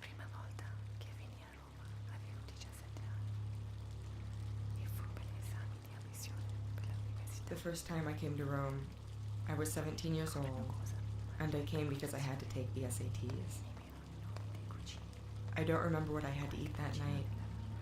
prima volta che venni a Roma avevo 17 anni e fu per gli esami di ammissione per l'università. The first time I came to Rome, I was 17 years old, and I came because I had to take the SATs. I don't remember what I had to eat that night,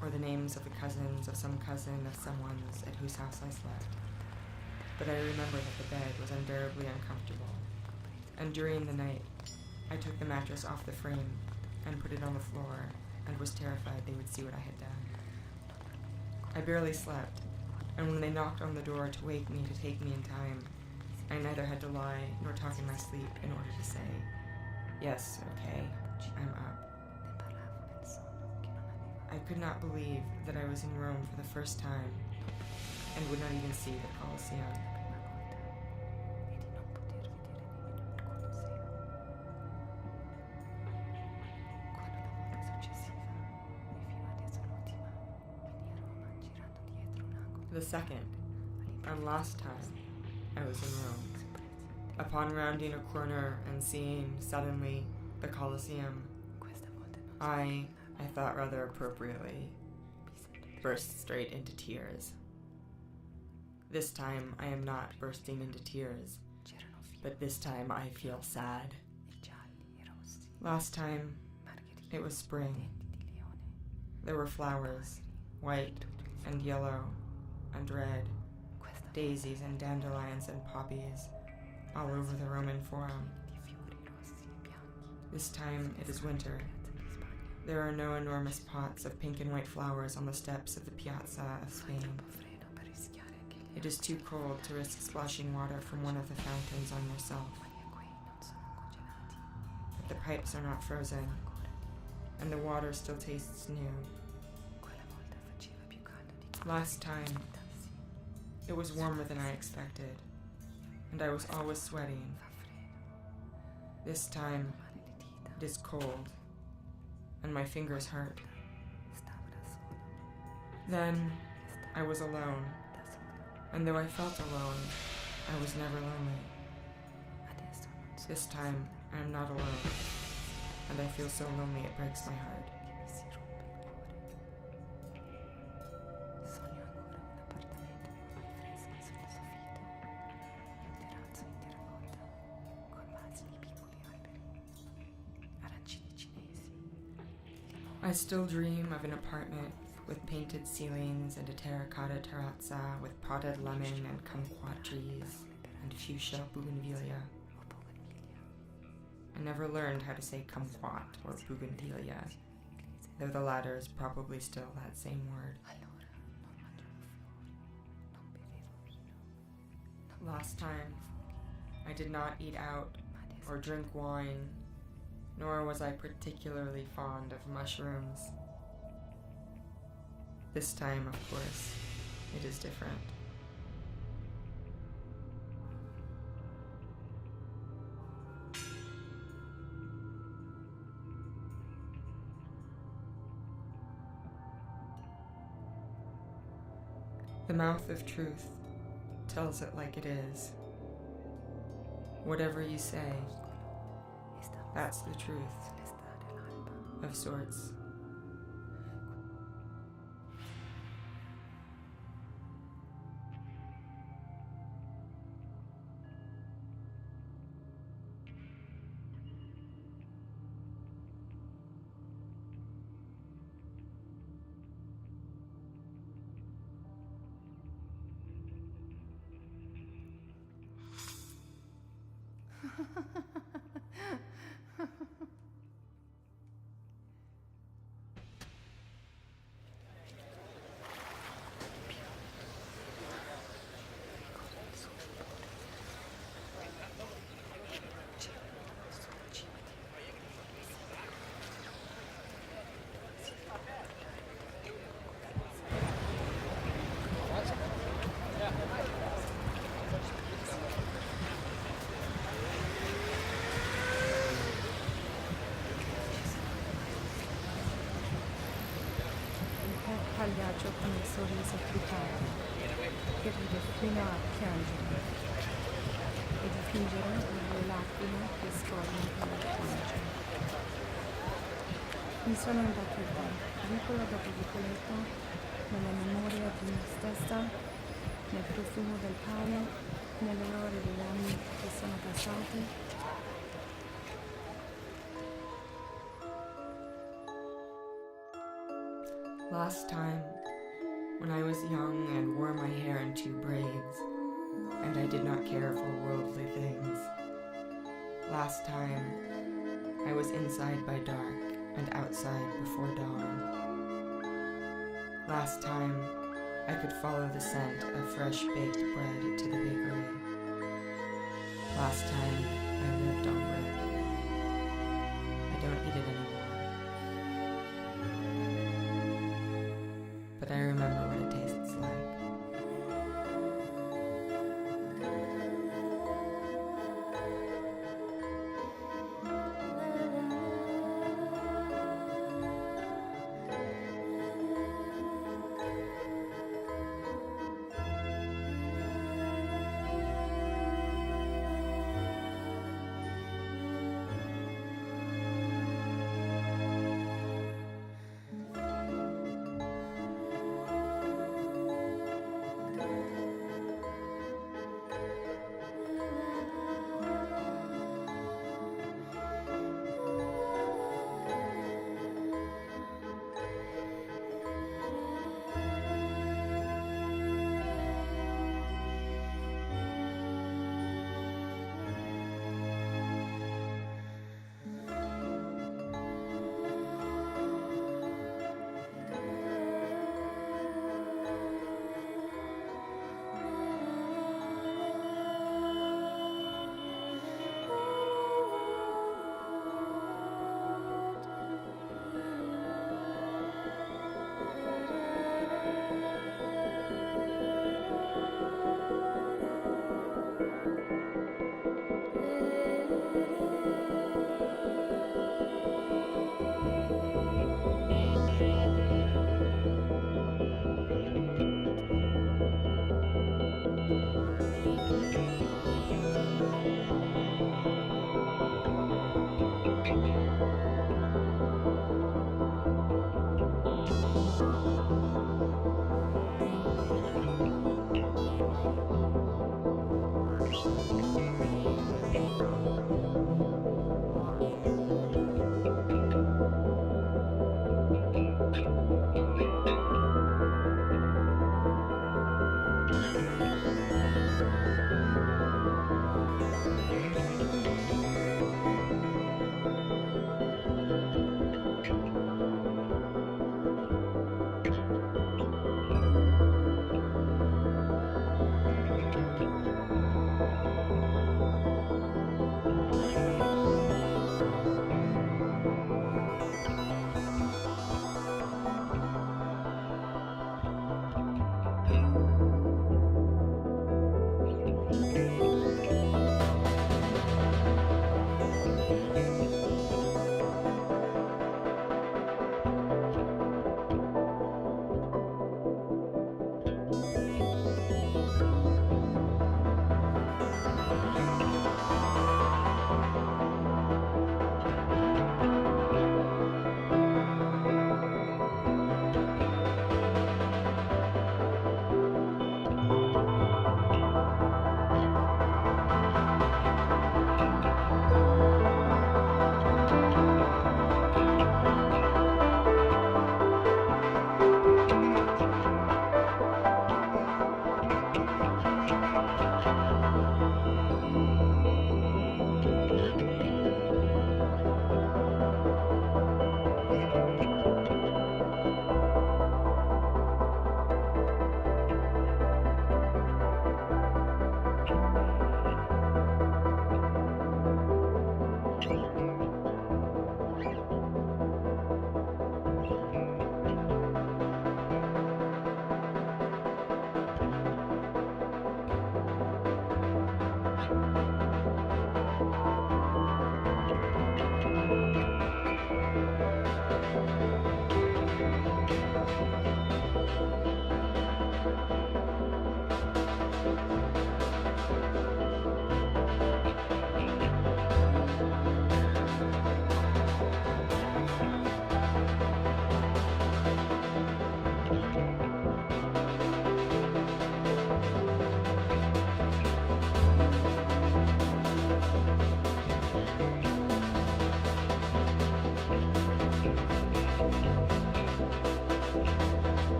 or the names of the cousins of some cousin of someone's at whose house I slept. But I remember that the bed was unbearably uncomfortable, and during the night, I took the mattress off the frame and put it on the floor and was terrified they would see what I had done. I barely slept, and when they knocked on the door to wake me to take me in time, I neither had to lie nor talk in my sleep in order to say, "Yes, okay, I'm up." I could not believe that I was in Rome for the first time and would not even see the Colosseum. The second and last time I was in Rome, upon rounding a corner and seeing suddenly the Colosseum, I thought rather appropriately, burst straight into tears. This time I am not bursting into tears, but this time I feel sad. Last time it was spring. There were flowers, white and yellow and red, daisies and dandelions and poppies all over the Roman Forum. This time it is winter. There are no enormous pots of pink and white flowers on the steps of the Piazza of Spain. It is too cold to risk splashing water from one of the fountains on yourself. But the pipes are not frozen, and the water still tastes new. Last time, it was warmer than I expected, and I was always sweating. This time, it is cold, and my fingers hurt. Then, I was alone, and though I felt alone, I was never lonely. This time, I am not alone, and I feel so lonely it breaks my heart. I still dream of an apartment with painted ceilings and a terracotta terrazza with potted lemon and kumquat trees and fuchsia bougainvillea. I never learned how to say kumquat or bougainvillea, though the latter is probably still that same word. Last time, I did not eat out or drink wine, nor was I particularly fond of mushrooms. This time, of course, it is different. The mouth of truth tells it like it is. Whatever you say, that's the truth, of sorts. Pagliaccio con il sorriso africano, che ride fino a piangere, e di fingere le lacrime che scorrono per la pancia. Mi sono imbattuta, vicolo dopo vicoletto, nella memoria di me stessa, nel profumo del pane, nell'orrore degli anni che sono passati. Last time, when I was young and wore my hair in 2 braids, and I did not care for worldly things. Last time, I was inside by dark and outside before dawn. Last time, I could follow the scent of fresh baked bread to the bakery. Last time, I lived on bread. I don't eat it anymore. But I remember what it tastes like.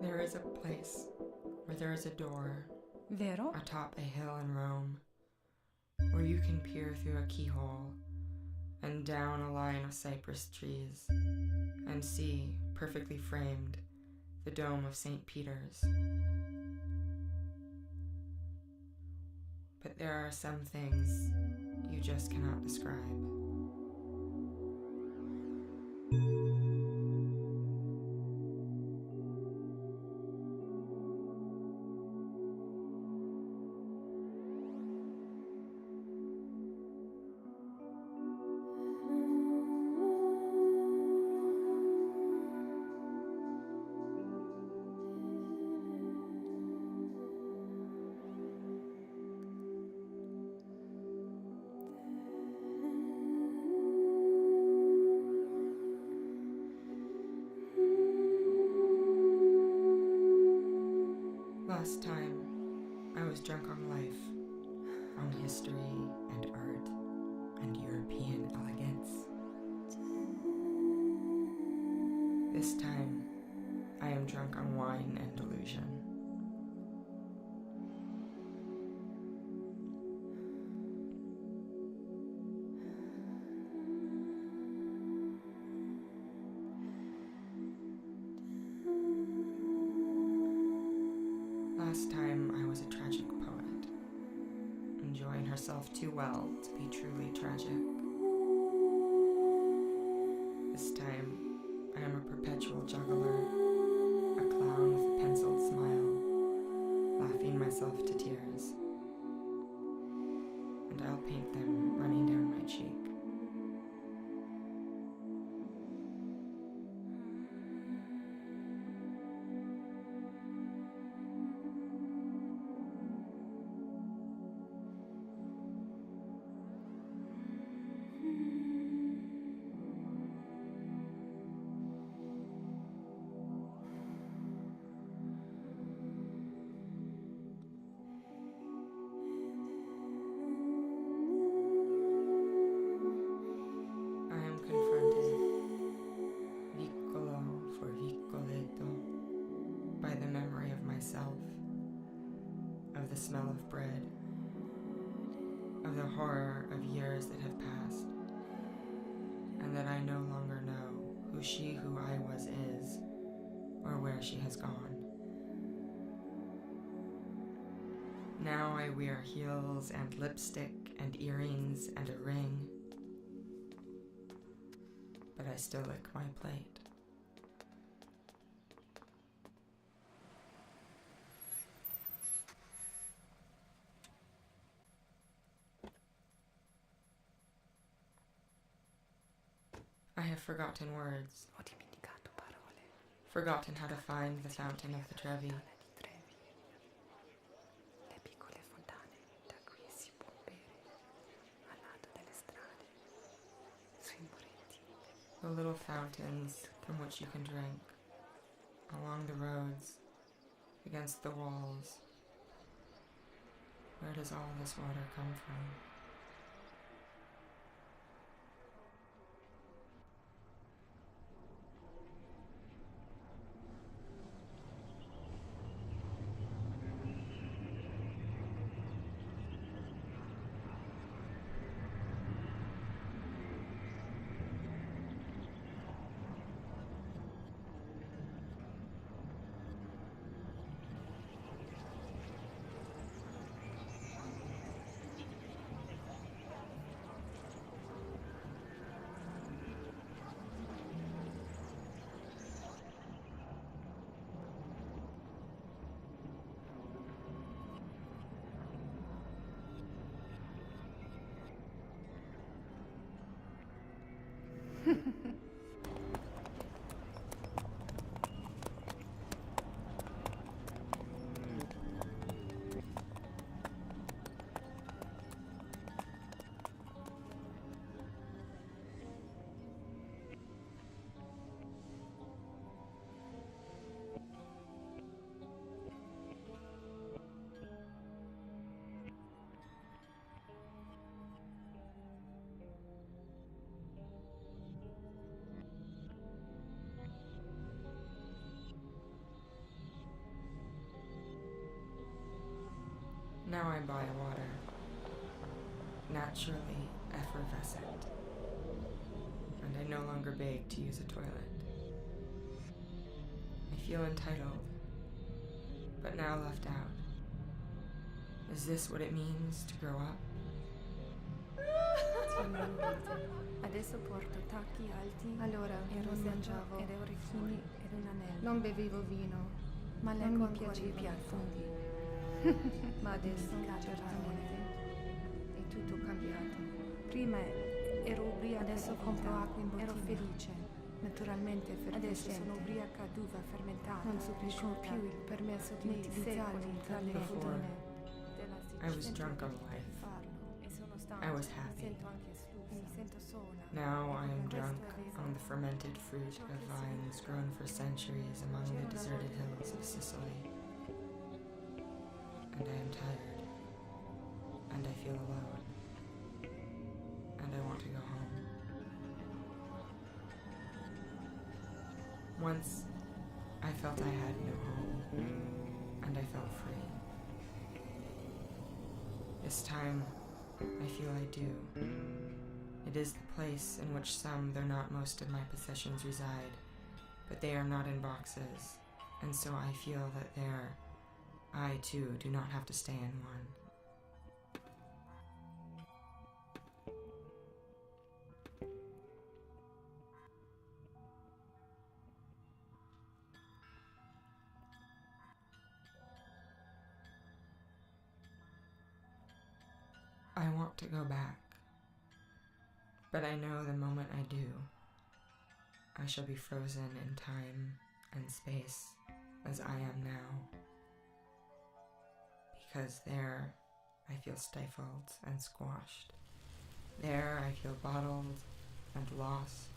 There is a place where there is a door Vero? atop a hill in Rome, where you can peer through a keyhole and down a line of cypress trees and see, perfectly framed, the dome of St. Peter's. But there are some things you just cannot describe. Last time, I was drunk on life, on history and art and European elegance. This time, I am drunk on wine and delusion. Last time, I was a tragic poet, enjoying herself too well to be truly tragic. This time, I am a perpetual juggler, a clown with a penciled smile, laughing myself to tears. And I'll paint them running down my cheek. Of the smell of bread, of the horror of years that have passed, and that I no longer know who she who I was is, or where she has gone. Now I wear heels and lipstick and earrings and a ring, but I still lick my plate. have forgotten words, Ho dimenticato parole. forgotten how to find the fountain of the Trevi. Le piccole fontane da cui si può bere al lato delle strade, sui muretti. The little fountains from which you can drink, along the roads, against the walls. Where does all this water come from? Now I buy water, naturally effervescent, and I no longer beg to use a toilet. I feel entitled, but now left out. Is this what it means to grow up? Adesso porto tacchi alti. Allora ero mangiavo ed orecchini ed un anello. Non bevevo vino, ma leggo ancora i profondi. Ma adesso certamente è tutto cambiato. Prima ero ubriaca, adesso compro acqua in bottiglia. Ero felice, naturalmente effervescente. Adesso sono ubriaca d'uva fermentata. Non supplisco più il permesso di utilizzarli tra le fotone. I was drunk on life. I was happy. Now I am drunk on the fermented fruit of vines grown for centuries among the deserted hills of Sicily. And I am tired. And I feel alone. And I want to go home. Once, I felt I had no home. And I felt free. This time, I feel I do. It is the place in which some, though not most of my possessions reside, but they are not in boxes, and so I feel that there, I too do not have to stay in one. I want to go back, but I know the moment I do, I shall be frozen in time and space as I am now, because there I feel stifled and squashed. There I feel bottled and lost,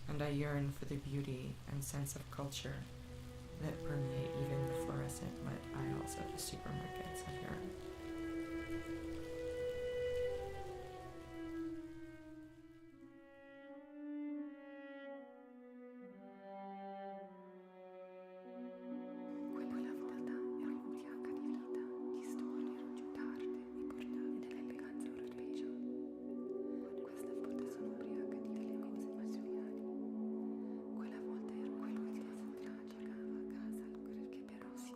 and I yearn for the beauty and sense of culture that permeate even the fluorescent lit aisles of the supermarkets of Europe. Quella volta ero quello che ti ascoltava a casa, che però si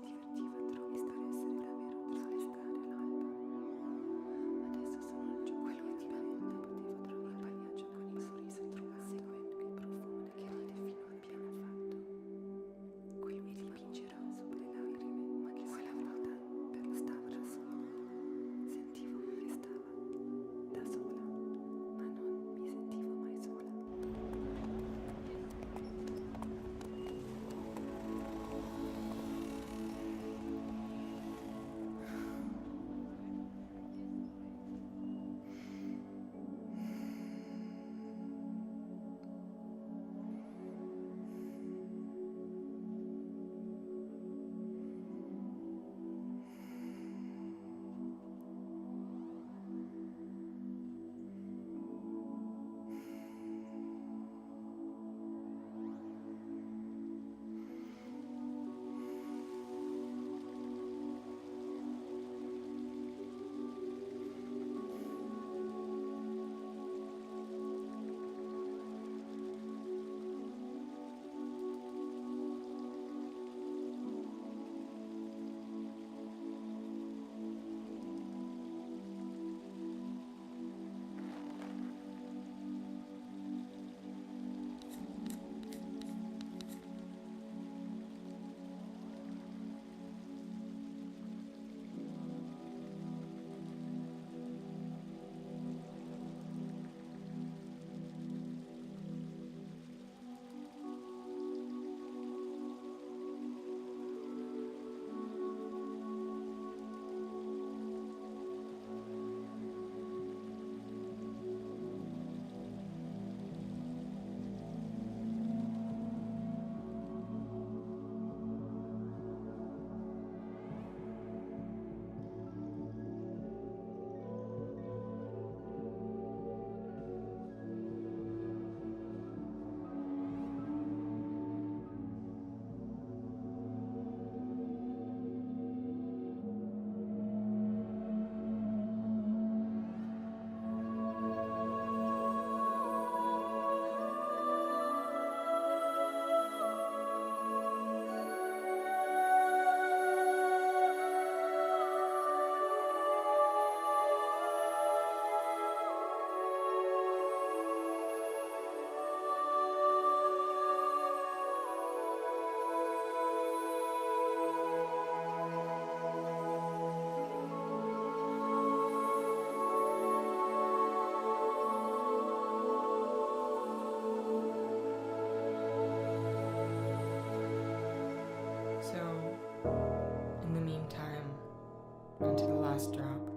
last drop.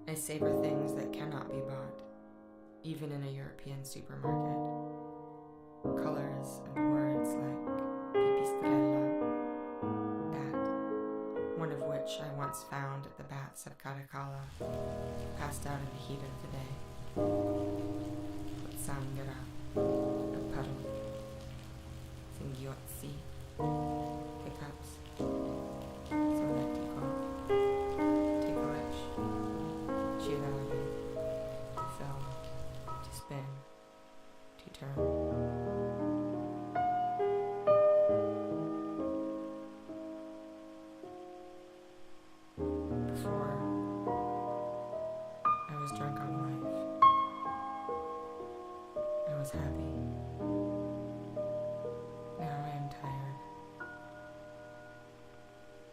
I savor things that cannot be bought, even in a European supermarket. Colors and words like pipistrella, bat, one of which I once found at the bats of Caracalla, passed out in the heat of the day. Pozzanghera, a puddle, singhiozzi, hiccups, solletico, ticklish, girare, to fill, to spin, to turn. Before, I was drunk on life. I was happy. Now I am tired.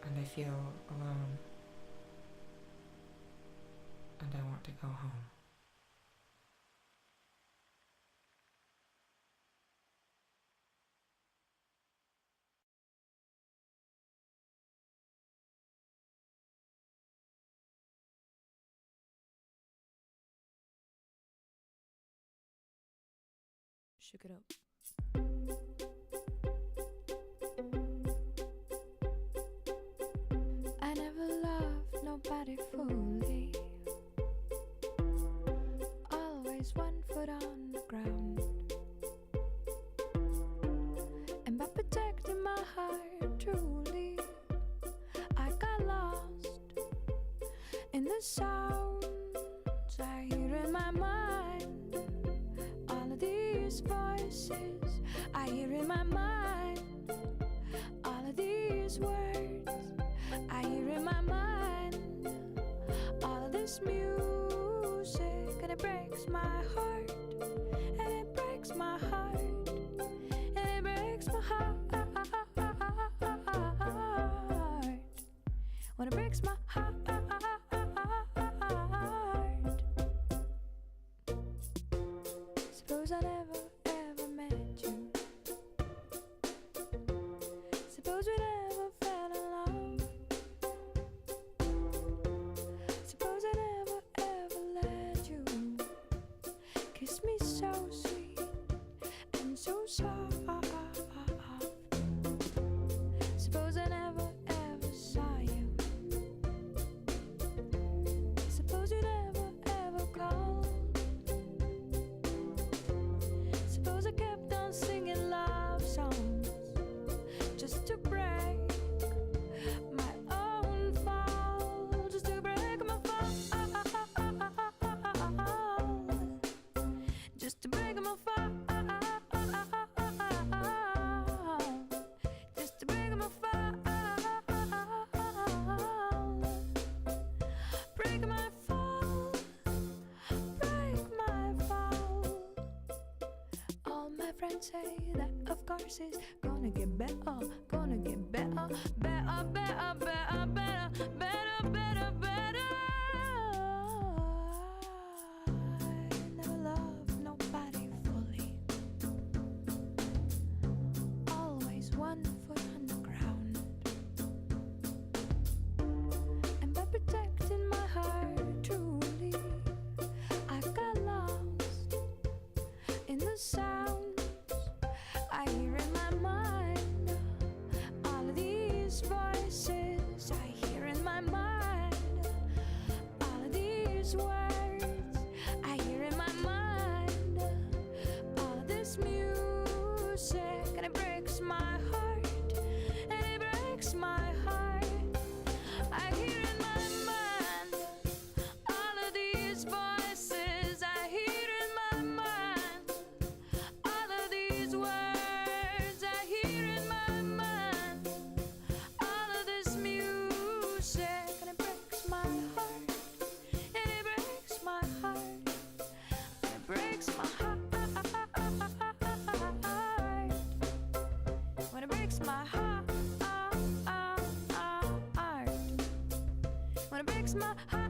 And I feel alone. And I want to go home. Shook it up. I never loved nobody fully. Always 1 foot on the ground. And by protecting my heart truly, I got lost in the sounds I hear in my mind. All of these voices I hear in my mind. All of these words I hear in my mind. All of this music, and it breaks my heart. And it breaks my heart. And it breaks my heart. When it breaks my heart. Suppose I never ever met you. Suppose we never fell in love. Suppose I never ever let you kiss me so sweet and so soft. Suppose I never ever saw you. Suppose you never ever called. Suppose I kept on singing love songs just to break my own fall, just to break my fall, just to break my fall, just to break my fall, break my fall, break my fall. All my friends say that of course it's gonna get better, gonna get better, better, better, better, better, better, better, better. I never loved nobody fully. Always 1 foot on the ground. And by protecting my heart truly, I got lost in the sounds I hear in my mind. All of these voices I hear in my mind. All of these words I hear in my mind. All of this music, and it breaks my heart. And it breaks my heart. I hear in my mind. All of these voices I hear in my mind. All of these words I hear in my mind. All of this music, and it breaks my heart. And it breaks my heart. And it breaks my heart. When it breaks my heart. When it breaks my heart.